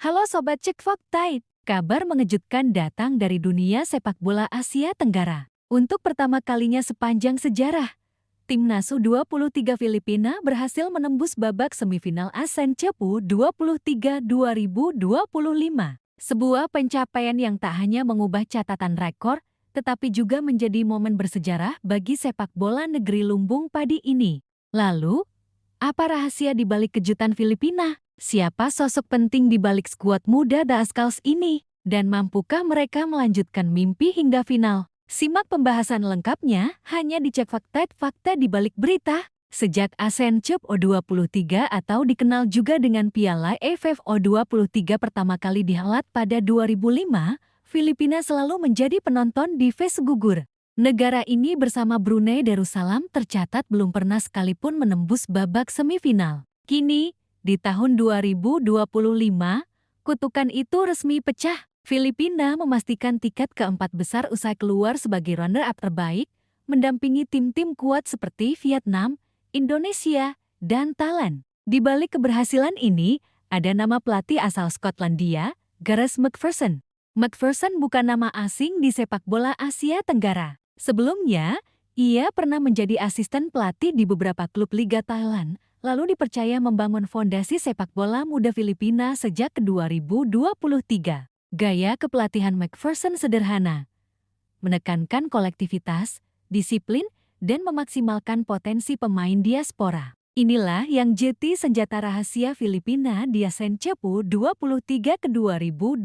Halo Sobat Cek Fakta, kabar mengejutkan datang dari dunia sepak bola Asia Tenggara. Untuk pertama kalinya sepanjang sejarah, Timnas U23 Filipina berhasil menembus babak semifinal ASEAN Cup 23 2025. Sebuah pencapaian yang tak hanya mengubah catatan rekor, tetapi juga menjadi momen bersejarah bagi sepak bola negeri lumbung padi ini. Lalu, apa rahasia di balik kejutan Filipina? Siapa sosok penting di balik skuad muda The Ascals ini? Dan mampukah mereka melanjutkan mimpi hingga final? Simak pembahasan lengkapnya hanya di Cek Fakta di balik berita. Sejak ASEAN Cup U23 atau dikenal juga dengan Piala AFF U23 pertama kali dihelat pada 2005, Filipina selalu menjadi penonton di face gugur. Negara ini bersama Brunei Darussalam tercatat belum pernah sekalipun menembus babak semifinal. Kini, di tahun 2025, kutukan itu resmi pecah. Filipina memastikan tiket keempat besar usai keluar sebagai runner-up terbaik, mendampingi tim-tim kuat seperti Vietnam, Indonesia, dan Thailand. Di balik keberhasilan ini, ada nama pelatih asal Skotlandia, Gareth McPherson. McPherson bukan nama asing di sepak bola Asia Tenggara. Sebelumnya, ia pernah menjadi asisten pelatih di beberapa klub Liga Thailand, lalu dipercaya membangun fondasi sepak bola muda Filipina sejak 2023. Gaya kepelatihan McPherson sederhana, menekankan kolektivitas, disiplin, dan memaksimalkan potensi pemain diaspora. Inilah yang jadi senjata rahasia Filipina di ASEAN Cup 23 ke 2025.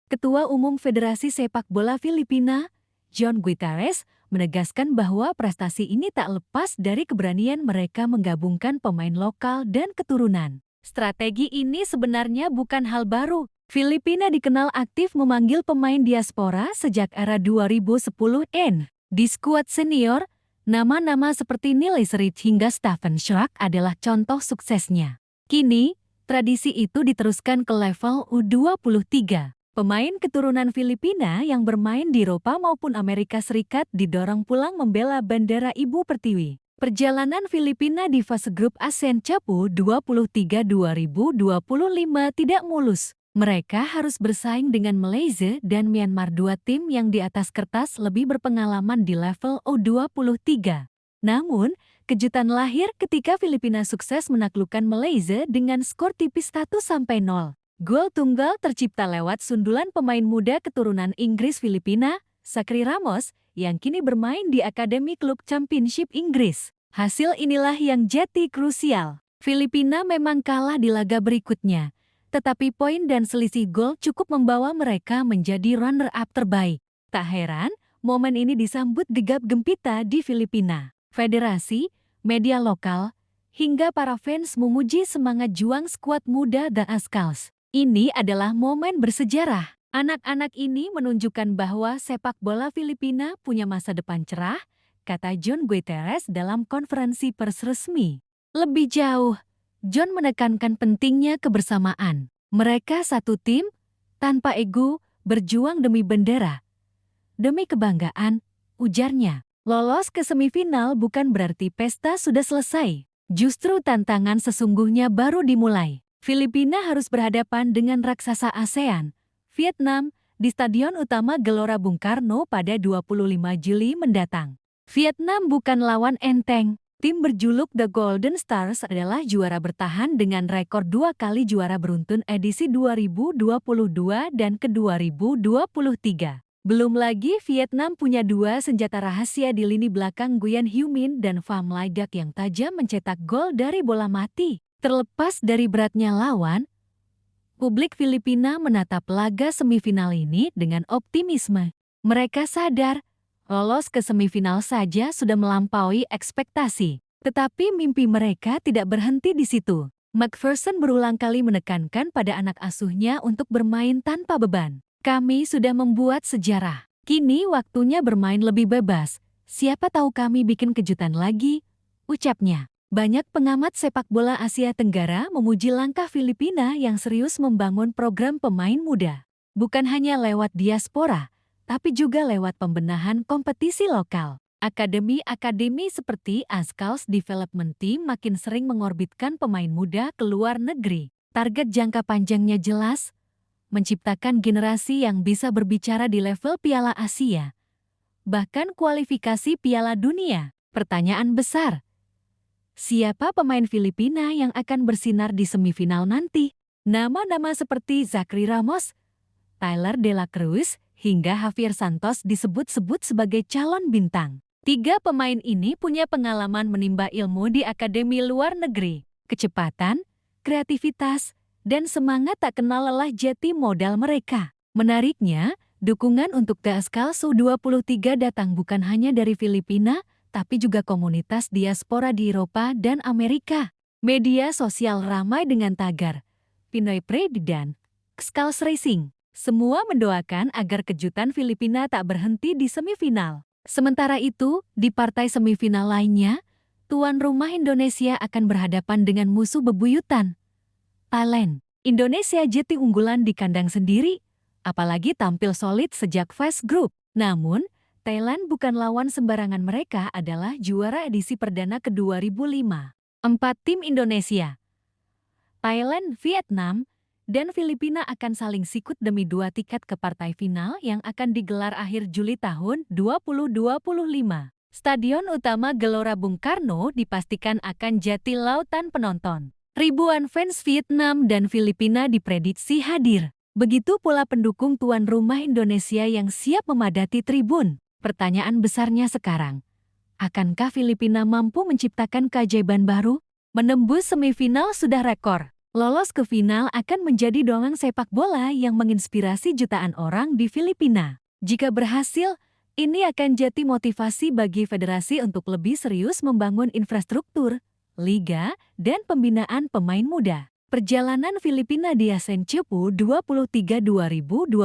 Ketua Umum Federasi Sepak Bola Filipina, John Guitares, menegaskan bahwa prestasi ini tak lepas dari keberanian mereka menggabungkan pemain lokal dan keturunan. Strategi ini sebenarnya bukan hal baru. Filipina dikenal aktif memanggil pemain diaspora sejak era 2010-an. Di skuad senior, nama-nama seperti Neil Etheridge hingga Stephen Schrock adalah contoh suksesnya. Kini, tradisi itu diteruskan ke level U23. Pemain keturunan Filipina yang bermain di Eropa maupun Amerika Serikat didorong pulang membela bendera Ibu Pertiwi. Perjalanan Filipina di fase grup ASEAN Cup 23 2025 tidak mulus. Mereka harus bersaing dengan Malaysia dan Myanmar, dua tim yang di atas kertas lebih berpengalaman di level U23. Namun, kejutan lahir ketika Filipina sukses menaklukkan Malaysia dengan skor tipis 1-0. Gol tunggal tercipta lewat sundulan pemain muda keturunan Inggris Filipina, Sakri Ramos, yang kini bermain di Akademi Klub Championship Inggris. Hasil inilah yang jadi krusial. Filipina memang kalah di laga berikutnya, tetapi poin dan selisih gol cukup membawa mereka menjadi runner-up terbaik. Tak heran, momen ini disambut gegap gempita di Filipina. Federasi, media lokal, hingga para fans memuji semangat juang skuad muda The Ascals. Ini adalah momen bersejarah. Anak-anak ini menunjukkan bahwa sepak bola Filipina punya masa depan cerah, kata John Guitares dalam konferensi pers resmi. Lebih jauh, John menekankan pentingnya kebersamaan. Mereka satu tim, tanpa ego, berjuang demi bendera. Demi kebanggaan, ujarnya. Lolos ke semifinal bukan berarti pesta sudah selesai. Justru tantangan sesungguhnya baru dimulai. Filipina harus berhadapan dengan raksasa ASEAN, Vietnam, di Stadion Utama Gelora Bung Karno pada 25 Juli mendatang. Vietnam bukan lawan enteng. Tim berjuluk The Golden Stars adalah juara bertahan dengan rekor 2 kali juara beruntun edisi 2022 dan ke-2023. Belum lagi Vietnam punya 2 senjata rahasia di lini belakang Nguyen Hue Min dan Pham Lai Duc yang tajam mencetak gol dari bola mati. Terlepas dari beratnya lawan, publik Filipina menatap laga semifinal ini dengan optimisme. Mereka sadar, lolos ke semifinal saja sudah melampaui ekspektasi. Tetapi mimpi mereka tidak berhenti di situ. McPherson berulang kali menekankan pada anak asuhnya untuk bermain tanpa beban. Kami sudah membuat sejarah. Kini waktunya bermain lebih bebas. Siapa tahu kami bikin kejutan lagi, ucapnya. Banyak pengamat sepak bola Asia Tenggara memuji langkah Filipina yang serius membangun program pemain muda. Bukan hanya lewat diaspora, tapi juga lewat pembenahan kompetisi lokal. Akademi-akademi seperti Ascals Development Team makin sering mengorbitkan pemain muda ke luar negeri. Target jangka panjangnya jelas, menciptakan generasi yang bisa berbicara di level Piala Asia, bahkan kualifikasi Piala Dunia. Pertanyaan besar, siapa pemain Filipina yang akan bersinar di semifinal nanti? Nama-nama seperti Zachary Ramos, Tyler De La Cruz, hingga Javier Santos disebut-sebut sebagai calon bintang. 3 pemain ini punya pengalaman menimba ilmu di akademi luar negeri. Kecepatan, kreativitas, dan semangat tak kenal lelah jadi modal mereka. Menariknya, dukungan untuk The Schalke U23 datang bukan hanya dari Filipina, tapi juga komunitas diaspora di Eropa dan Amerika. Media sosial ramai dengan tagar Pinoy Pride dan Schalke Racing. Semua mendoakan agar kejutan Filipina tak berhenti di semifinal. Sementara itu, di partai semifinal lainnya, tuan rumah Indonesia akan berhadapan dengan musuh bebuyutan, Thailand. Indonesia jadi unggulan di kandang sendiri, apalagi tampil solid sejak fase grup. Namun, Thailand bukan lawan sembarangan, mereka adalah juara edisi perdana ke-2005. 4 tim Indonesia, Thailand, Vietnam, dan Filipina akan saling sikut demi 2 tiket ke partai final yang akan digelar akhir Juli tahun 2025. Stadion utama Gelora Bung Karno dipastikan akan jadi lautan penonton. Ribuan fans Vietnam dan Filipina diprediksi hadir. Begitu pula pendukung tuan rumah Indonesia yang siap memadati tribun. Pertanyaan besarnya sekarang, akankah Filipina mampu menciptakan keajaiban baru? Menembus semifinal sudah rekor. Lolos ke final akan menjadi dongeng sepak bola yang menginspirasi jutaan orang di Filipina. Jika berhasil, ini akan jadi motivasi bagi federasi untuk lebih serius membangun infrastruktur, liga, dan pembinaan pemain muda. Perjalanan Filipina di Asian Cup U23 2025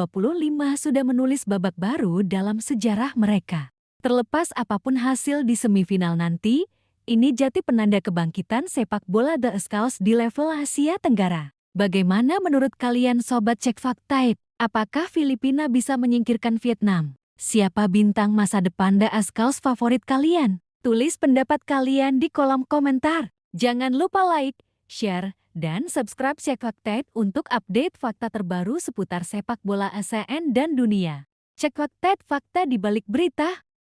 sudah menulis babak baru dalam sejarah mereka. Terlepas apapun hasil di semifinal nanti, ini jadi penanda kebangkitan sepak bola The Schalke di level Asia Tenggara. Bagaimana menurut kalian Sobat Cek Fakta? Apakah Filipina bisa menyingkirkan Vietnam? Siapa bintang masa depan The Schalke favorit kalian? Tulis pendapat kalian di kolom komentar. Jangan lupa like, share, dan subscribe Cek Fakta untuk update fakta terbaru seputar sepak bola ASEAN dan dunia. Cek Fakta, fakta di balik berita.